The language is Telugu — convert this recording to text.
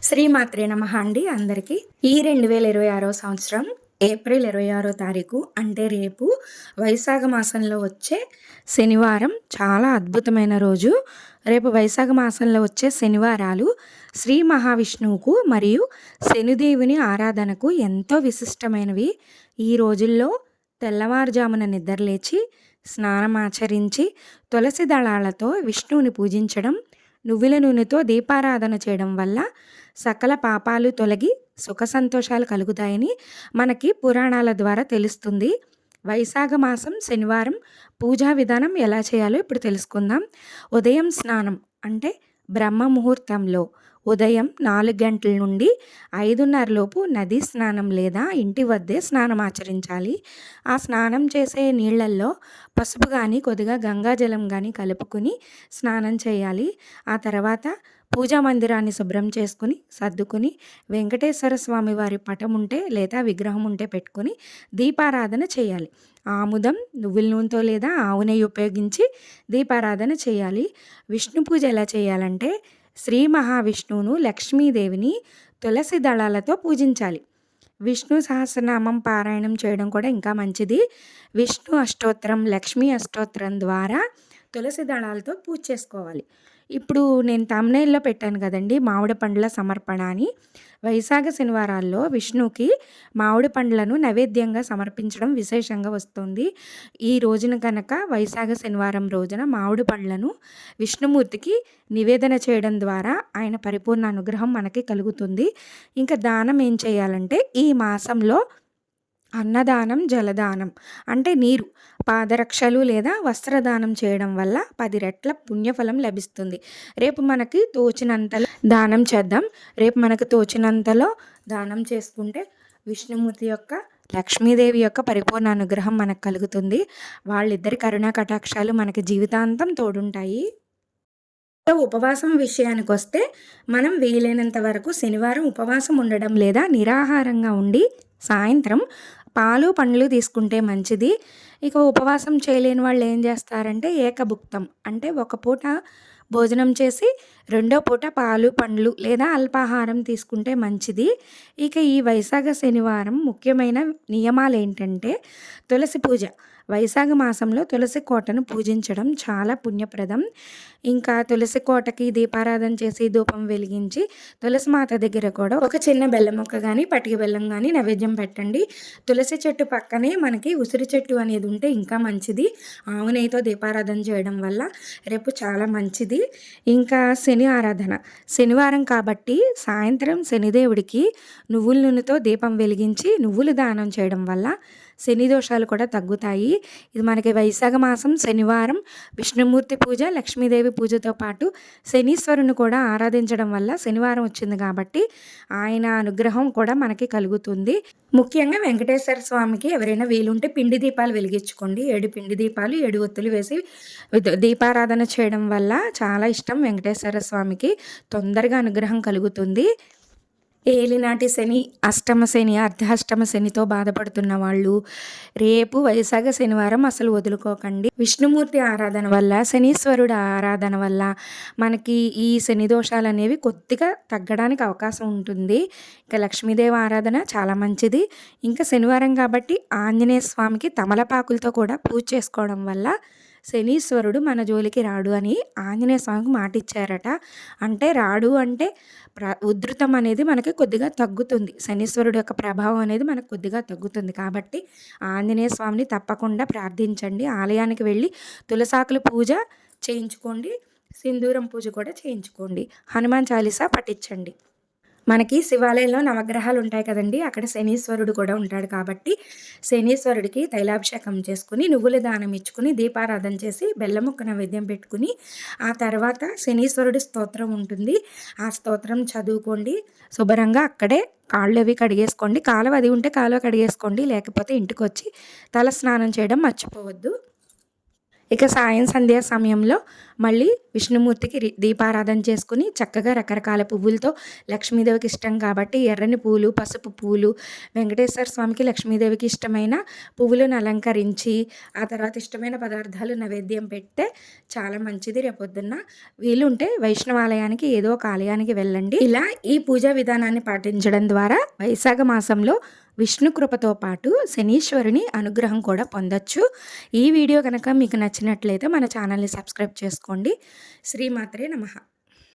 శ్రీమాత్రే నమః అండి అందరికీ. ఈ 2026 సంవత్సరం ఏప్రిల్ 26 తారీఖు అంటే రేపు వైశాఖ మాసంలో వచ్చే శనివారం చాలా అద్భుతమైన రోజు. రేపు వైశాఖ మాసంలో వచ్చే శనివారాలు శ్రీ మహావిష్ణువుకు మరియు శనిదేవుని ఆరాధనకు ఎంతో విశిష్టమైనవి. ఈ రోజుల్లో తెల్లవారుజామున నిద్రలేచి స్నానమాచరించి తులసి దళాలతో విష్ణువుని పూజించడం, నువ్వుల నూనెతో దీపారాధన చేయడం వల్ల సకల పాపాలు తొలగి సుఖ సంతోషాలు కలుగుతాయని మనకి పురాణాల ద్వారా తెలుస్తుంది. వైశాఖ మాసం శనివారం పూజా విధానం ఎలా చేయాలో ఇప్పుడు తెలుసుకుందాం. ఉదయం స్నానం అంటే బ్రహ్మ ముహూర్తంలో ఉదయం 4 గంటల నుండి 5:30 లోపు నదీ స్నానం లేదా ఇంటి వద్దే స్నానం ఆచరించాలి. ఆ స్నానం చేసే నీళ్ళల్లో పసుపు కానీ కొద్దిగా గంగాజలం కానీ కలుపుకుని స్నానం చేయాలి. ఆ తర్వాత పూజా మందిరాన్ని శుభ్రం చేసుకుని సర్దుకుని వెంకటేశ్వర స్వామి వారి పటం ఉంటే లేదా విగ్రహం ఉంటే పెట్టుకొని దీపారాధన చేయాలి. ఆముదం నువ్వుల నూనెతో లేదా ఆవు నెయ్యి ఉపయోగించి దీపారాధన చేయాలి. విష్ణు పూజ ఎలా చేయాలంటే శ్రీ మహావిష్ణువును లక్ష్మీదేవిని తులసి దళాలతో పూజించాలి. విష్ణు సహస్రనామం పారాయణం చేయడం కూడా ఇంకా మంచిది. విష్ణు అష్టోత్తరం, లక్ష్మీ అష్టోత్తరం ద్వారా తులసి దళాలతో పూజ చేసుకోవాలి. ఇప్పుడు నేను థంబ్‌నెయిల్‌లో పెట్టాను కదండి మామిడి పండ్ల సమర్పణ అని. వైశాఖ శనివారాల్లో విష్ణువుకి మామిడి పండ్లను నైవేద్యంగా సమర్పించడం విశేషంగా వస్తుంది. ఈ రోజున కనుక వైశాఖ శనివారం రోజున మామిడి పండ్లను విష్ణుమూర్తికి నివేదన చేయడం ద్వారా ఆయన పరిపూర్ణ అనుగ్రహం మనకి కలుగుతుంది. ఇంకా దానం ఏం చేయాలంటే ఈ మాసంలో అన్నదానం, జలదానం అంటే నీరు, పాదరక్షలు లేదా వస్త్రదానం చేయడం వల్ల 10 రెట్ల పుణ్యఫలం లభిస్తుంది. రేపు మనకి తోచినంతలో దానం చేద్దాం. రేపు మనకు తోచినంతలో దానం చేసుకుంటే విష్ణుమూర్తి యొక్క, లక్ష్మీదేవి యొక్క పరిపూర్ణ అనుగ్రహం మనకు కలుగుతుంది. వాళ్ళిద్దరి కరుణా కటాక్షాలు మనకి జీవితాంతం తోడుంటాయి. ఉపవాసం విషయానికి వస్తే మనం వీలైనంత వరకు శనివారం ఉపవాసం ఉండడం లేదా నిరాహారంగా ఉండి సాయంత్రం పాలు పండ్లు తీసుకుంటే మంచిది. ఇక ఉపవాసం చేయలేని వాళ్ళు ఏం చేస్తారంటే ఏకభుక్తం అంటే ఒక పూట భోజనం చేసి రెండో పూట పాలు పండ్లు లేదా అల్పాహారం తీసుకుంటే మంచిది. ఇక ఈ వైశాఖ శనివారం ముఖ్యమైన నియమాలు ఏంటంటే తులసి పూజ. వైశాఖ మాసంలో తులసి కోటను పూజించడం చాలా పుణ్యప్రదం. ఇంకా తులసి కోటకి దీపారాధన చేసి ధూపం వెలిగించి తులసి మాత దగ్గర కూడా ఒక చిన్న బెల్లం ముక్క కానీ పటిక బెల్లం కానీ నైవేద్యం పెట్టండి. తులసి చెట్టు పక్కనే మనకి ఉసిరి చెట్టు అనేది ఉంటే ఇంకా మంచిది. ఆవు నెయ్యితో దీపారాధన చేయడం వల్ల రేపు చాలా మంచిది. ఇంకా శని ఆరాధన శనివారం కాబట్టి సాయంత్రం శనిదేవుడికి నువ్వుల నూనెతో దీపం వెలిగించి నువ్వులు దానం చేయడం వల్ల శని దోషాలు కూడా తగ్గుతాయి. ఇది మనకి వైశాఖ మాసం శనివారం విష్ణుమూర్తి పూజ, లక్ష్మీదేవి పూజతో పాటు శనీశ్వరుని కూడా ఆరాధించడం వల్ల శనివారం వచ్చింది కాబట్టి ఆయన అనుగ్రహం కూడా మనకి కలుగుతుంది. ముఖ్యంగా వెంకటేశ్వర స్వామికి ఎవరైనా వీలుంటే పిండి దీపాలు వెలిగించుకోండి. 7 పిండి దీపాలు 7 ఒత్తులు వేసి దీపారాధన చేయడం వల్ల చాలా ఇష్టం వెంకటేశ్వర స్వామికి. తొందరగా అనుగ్రహం కలుగుతుంది. ఏలినాటి శని, అష్టమ శని, అర్ధాష్టమ శనితో బాధపడుతున్న వాళ్ళు రేపు వైశాఖ శనివారం అసలు వదులుకోకండి. విష్ణుమూర్తి ఆరాధన వల్ల, శనీశ్వరుడు ఆరాధన వల్ల మనకి ఈ శని దోషాలు అనేవి కొద్దిగా తగ్గడానికి అవకాశం ఉంటుంది. ఇంకా లక్ష్మీదేవి ఆరాధన చాలా మంచిది. ఇంకా శనివారం కాబట్టి ఆంజనేయ స్వామికి తమలపాకులతో కూడా పూజ చేసుకోవడం వల్ల శనీశ్వరుడు మన జోలికి రాడు అని ఆంజనేయ స్వామికి మాట ఇచ్చారట. అంటే రాడు అంటే ఉధృతం అనేది మనకి కొద్దిగా తగ్గుతుంది. శనీశ్వరుడు యొక్క ప్రభావం అనేది మనకు కొద్దిగా తగ్గుతుంది. కాబట్టి ఆంజనేయ స్వామిని తప్పకుండా ప్రార్థించండి. ఆలయానికి వెళ్ళి తులసాకుల పూజ చేయించుకోండి. సింధూరం పూజ కూడా చేయించుకోండి. హనుమాన్ చాలీసా పఠించండి. మనకి శివాలయంలో నవగ్రహాలు ఉంటాయి కదండి, అక్కడ శనీశ్వరుడు కూడా ఉంటాడు. కాబట్టి శనీశ్వరుడికి తైలాభిషేకం చేసుకుని నువ్వుల దానం ఇచ్చుకుని దీపారాధన చేసి బెల్లం ముక్క నైవేద్యం పెట్టుకుని ఆ తర్వాత శనీశ్వరుడి స్తోత్రం ఉంటుంది, ఆ స్తోత్రం చదువుకోండి. శుభ్రంగా అక్కడే కాళ్ళు అవి కడిగేసుకోండి. కాలువ అది ఉంటే కాలువ కడిగేసుకోండి, లేకపోతే ఇంటికి వచ్చి తల స్నానం చేయడం మర్చిపోవద్దు. ఇక సాయం సంధ్యా సమయంలో మళ్ళీ విష్ణుమూర్తికి దీపారాధన చేసుకుని చక్కగా రకరకాల పువ్వులతో, లక్ష్మీదేవికి ఇష్టం కాబట్టి ఎర్రని పూలు, పసుపు పూలు, వెంకటేశ్వర స్వామికి, లక్ష్మీదేవికి ఇష్టమైన పువ్వులను అలంకరించి ఆ తర్వాత ఇష్టమైన పదార్థాలు నైవేద్యం పెడితే చాలా మంచిది. రేపొద్దున్న వీలుంటే వైష్ణవాలయానికి ఏదో ఒక ఆలయానికి వెళ్ళండి. ఇలా ఈ పూజా విధానాన్ని పాటించడం ద్వారా వైశాఖ మాసంలో విష్ణు కృపతో పాటు శనీశ్వరుని అనుగ్రహం కూడా పొందొచ్చు. ఈ వీడియో కనుక మీకు నచ్చినట్లయితే మన ఛానల్ని సబ్స్క్రైబ్ చేసుకోండి. శ్రీమాత్రే నమః.